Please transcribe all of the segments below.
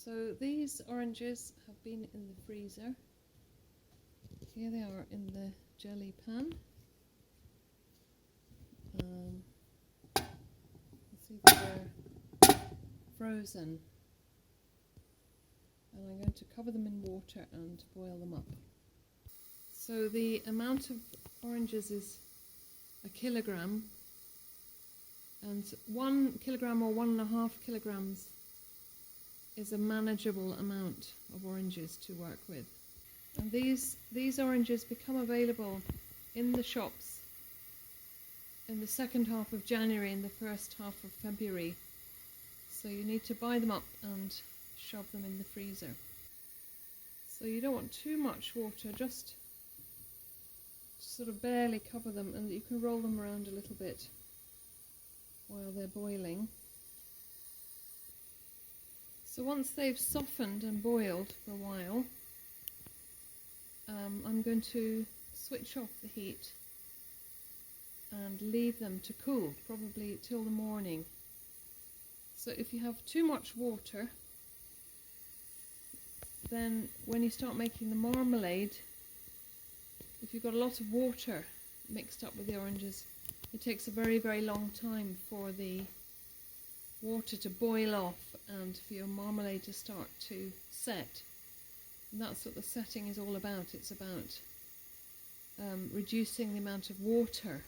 So these oranges have been in the freezer. Here they are in the jelly pan. See they're frozen. And I'm going to cover them in water and boil them up. So the amount of oranges is 1 kilogram, and 1 kilogram or 1.5 kilograms is a manageable amount of oranges to work with. And these oranges become available in the shops in the second half of January and the first half of February. So you need to buy them up and shove them in the freezer. So you don't want too much water, just sort of barely cover them, and you can roll them around a little bit while they're boiling. So once they've softened and boiled for a while, I'm going to switch off the heat and leave them to cool, probably till the morning. So if you have too much water, then when you start making the marmalade, if you've got a lot of water mixed up with the oranges, it takes a very, very long time for the water to boil off and for your marmalade to start to set. And that's what the setting is all about. It's about reducing the amount of water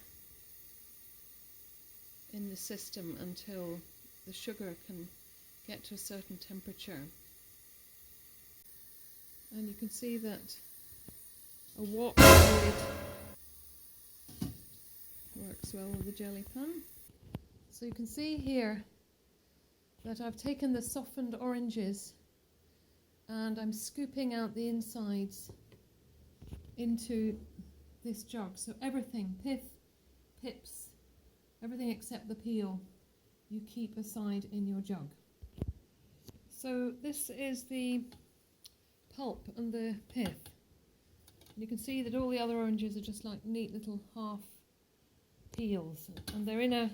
in the system until the sugar can get to a certain temperature. And you can see that a wok lid works well with the jelly pan. So you can see here that I've taken the softened oranges and I'm scooping out the insides into this jug. So everything, pith, pips, everything except the peel, you keep aside in your jug. So this is the pulp and the pith. You can see that all the other oranges are just like neat little half peels, and they're in a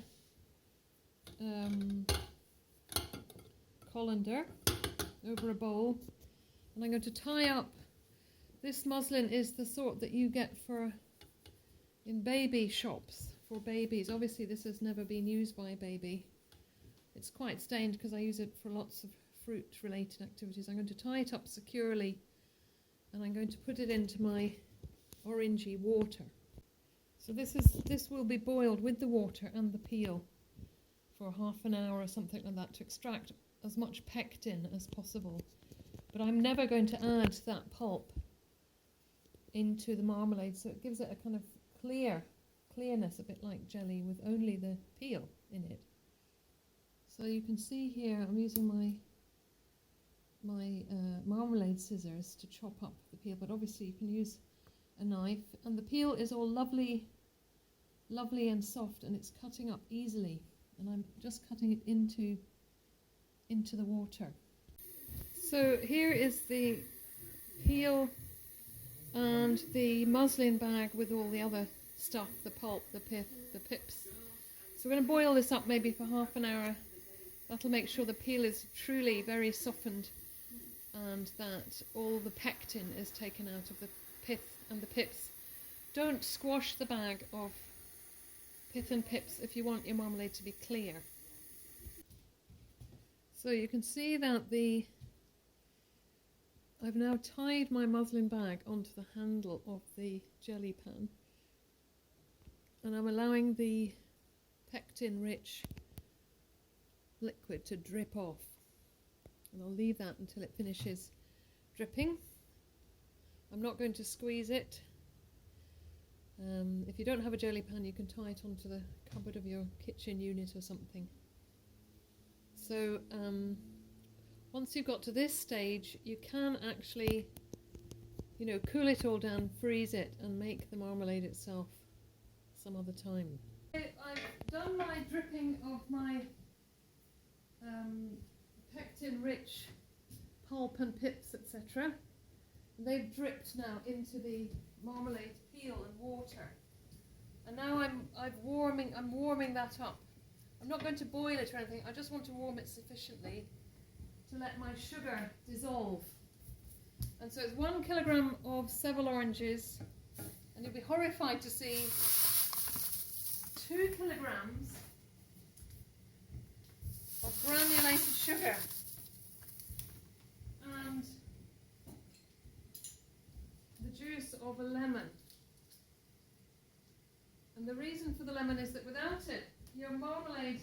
colander over a bowl. And I'm going to tie up. This muslin is the sort that you get in baby shops for babies. Obviously this has never been used by a baby. It's quite stained because I use it for lots of fruit related activities. I'm going to tie it up securely and I'm going to put it into my orangey water. So this will be boiled with the water and the peel for half an hour or something like that to extract as much pectin as possible. But I'm never going to add that pulp into the marmalade, so it gives it a kind of clearness, a bit like jelly with only the peel in it. So you can see here I'm using my marmalade scissors to chop up the peel, but obviously you can use a knife, and the peel is all lovely and soft, and it's cutting up easily, and I'm just cutting it into the water. So here is the peel and the muslin bag with all the other stuff, the pulp, the pith, the pips. So we're going to boil this up maybe for half an hour. That'll make sure the peel is truly very softened and that all the pectin is taken out of the pith and the pips. Don't squash the bag of pith and pips if you want your marmalade to be clear. So you can see that I've now tied my muslin bag onto the handle of the jelly pan, and I'm allowing the pectin-rich liquid to drip off, and I'll leave that until it finishes dripping. I'm not going to squeeze it. If you don't have a jelly pan, you can tie it onto the cupboard of your kitchen unit or something. So once you've got to this stage, you can actually, cool it all down, freeze it, and make the marmalade itself some other time. I've done my dripping of my pectin-rich pulp and pips, etc. They've dripped now into the marmalade peel and water, and now I'm warming that up. I'm not going to boil it or anything. I just want to warm it sufficiently to let my sugar dissolve. And so it's 1 kilogram of Seville oranges, and you'll be horrified to see 2 kilograms of granulated sugar and the juice of a lemon. And the reason for the lemon is that without it, your marmalade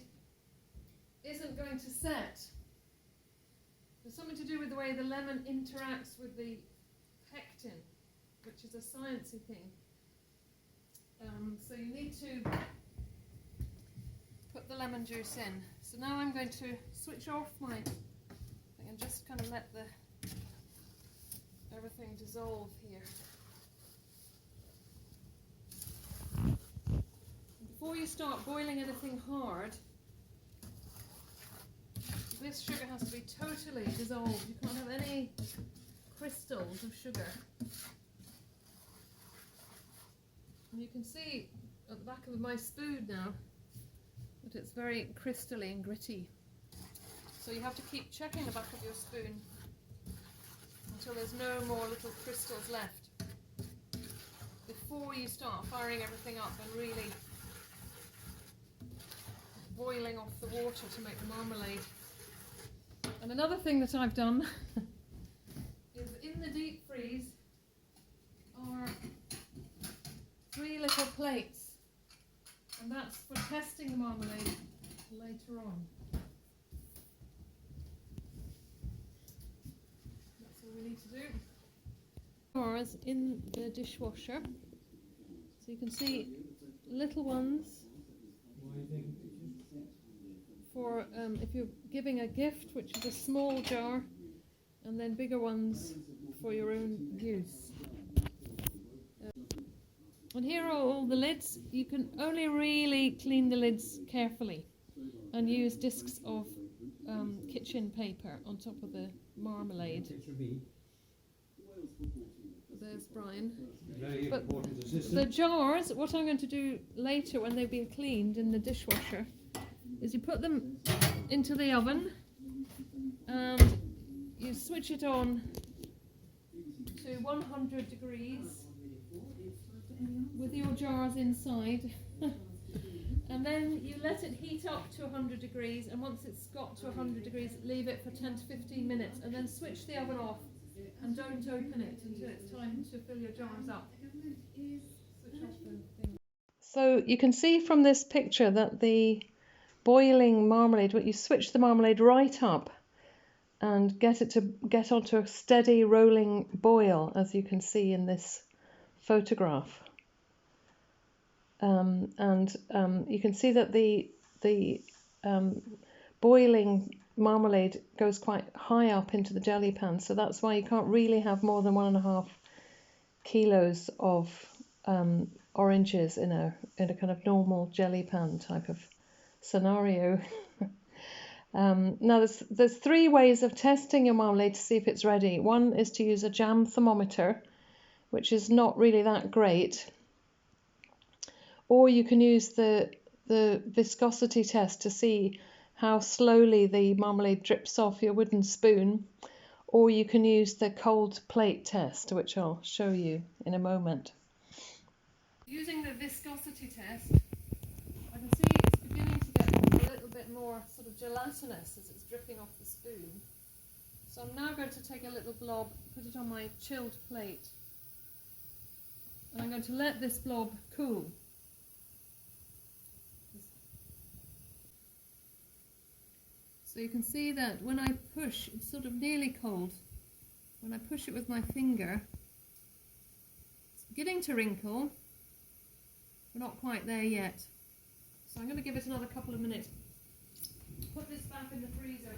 isn't going to set. There's something to do with the way the lemon interacts with the pectin, which is a sciencey thing. So you need to put the lemon juice in. So now I'm going to switch off my thing and just kind of let everything dissolve here. Before you start boiling anything hard, this sugar has to be totally dissolved. You can't have any crystals of sugar. And you can see at the back of my spoon now that it's very crystally and gritty. So you have to keep checking the back of your spoon until there's no more little crystals left before you start firing everything up and really boiling off the water to make the marmalade. And another thing that I've done is in the deep freeze are 3 little plates, and that's for testing the marmalade later on. That's all we need to do. Jars in the dishwasher, so you can see little ones for if you're giving a gift, which is a small jar, and then bigger ones for your own use. And here are all the lids. You can only really clean the lids carefully and use discs of kitchen paper on top of the marmalade. There's Brian. But the jars, what I'm going to do later when they've been cleaned in the dishwasher, is you put them into the oven and you switch it on to 100 degrees with your jars inside and then you let it heat up to 100 degrees, and once it's got to 100 degrees leave it for 10 to 15 minutes and then switch the oven off and don't open it until it's time to fill your jars up. Switch off the thing. So you can see from this picture that the boiling marmalade, you switch the marmalade right up and get it to get onto a steady rolling boil, as you can see in this photograph. You can see that the boiling marmalade goes quite high up into the jelly pan, so that's why you can't really have more than 1.5 kilos of oranges in a kind of normal jelly pan type of scenario. Now there's 3 ways of testing your marmalade to see if it's ready. One is to use a jam thermometer, which is not really that great, or you can use the viscosity test to see how slowly the marmalade drips off your wooden spoon, or you can use the cold plate test, which I'll show you in a moment. Using the viscosity test, I can see it's beginning to get a little bit more sort of gelatinous as it's dripping off the spoon. So I'm now going to take a little blob, put it on my chilled plate, and I'm going to let this blob cool. So you can see that when I push, it's sort of nearly cold. When I push it with my finger, it's beginning to wrinkle. We're not quite there yet. So I'm going to give it another couple of minutes. Put this back in the freezer.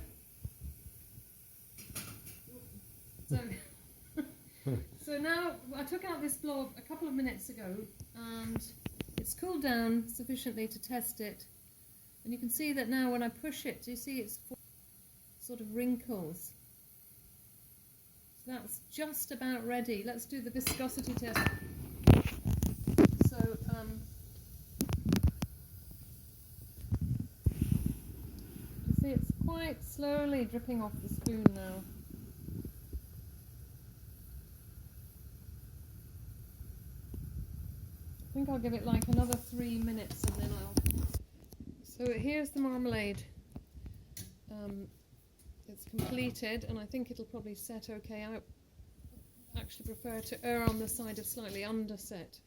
So now I took out this blob a couple of minutes ago and it's cooled down sufficiently to test it. And you can see that now when I push it, do you see it's sort of wrinkles? So that's just about ready. Let's do the viscosity test. So you see it's quite quite slowly dripping off the spoon now. I think I'll give it like another 3 minutes and then I'll... So here's the marmalade. It's completed and I think it'll probably set okay. I actually prefer to err on the side of slightly underset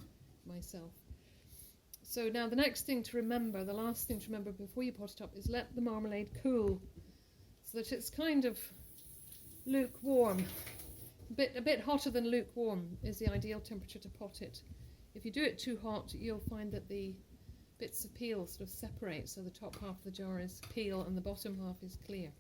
myself. So now the next thing to remember, the last thing to remember before you pot it up, is let the marmalade cool so that it's kind of lukewarm. A bit hotter than lukewarm is the ideal temperature to pot it. If you do it too hot, you'll find that the bits of peel sort of separate, so the top half of the jar is peel and the bottom half is clear.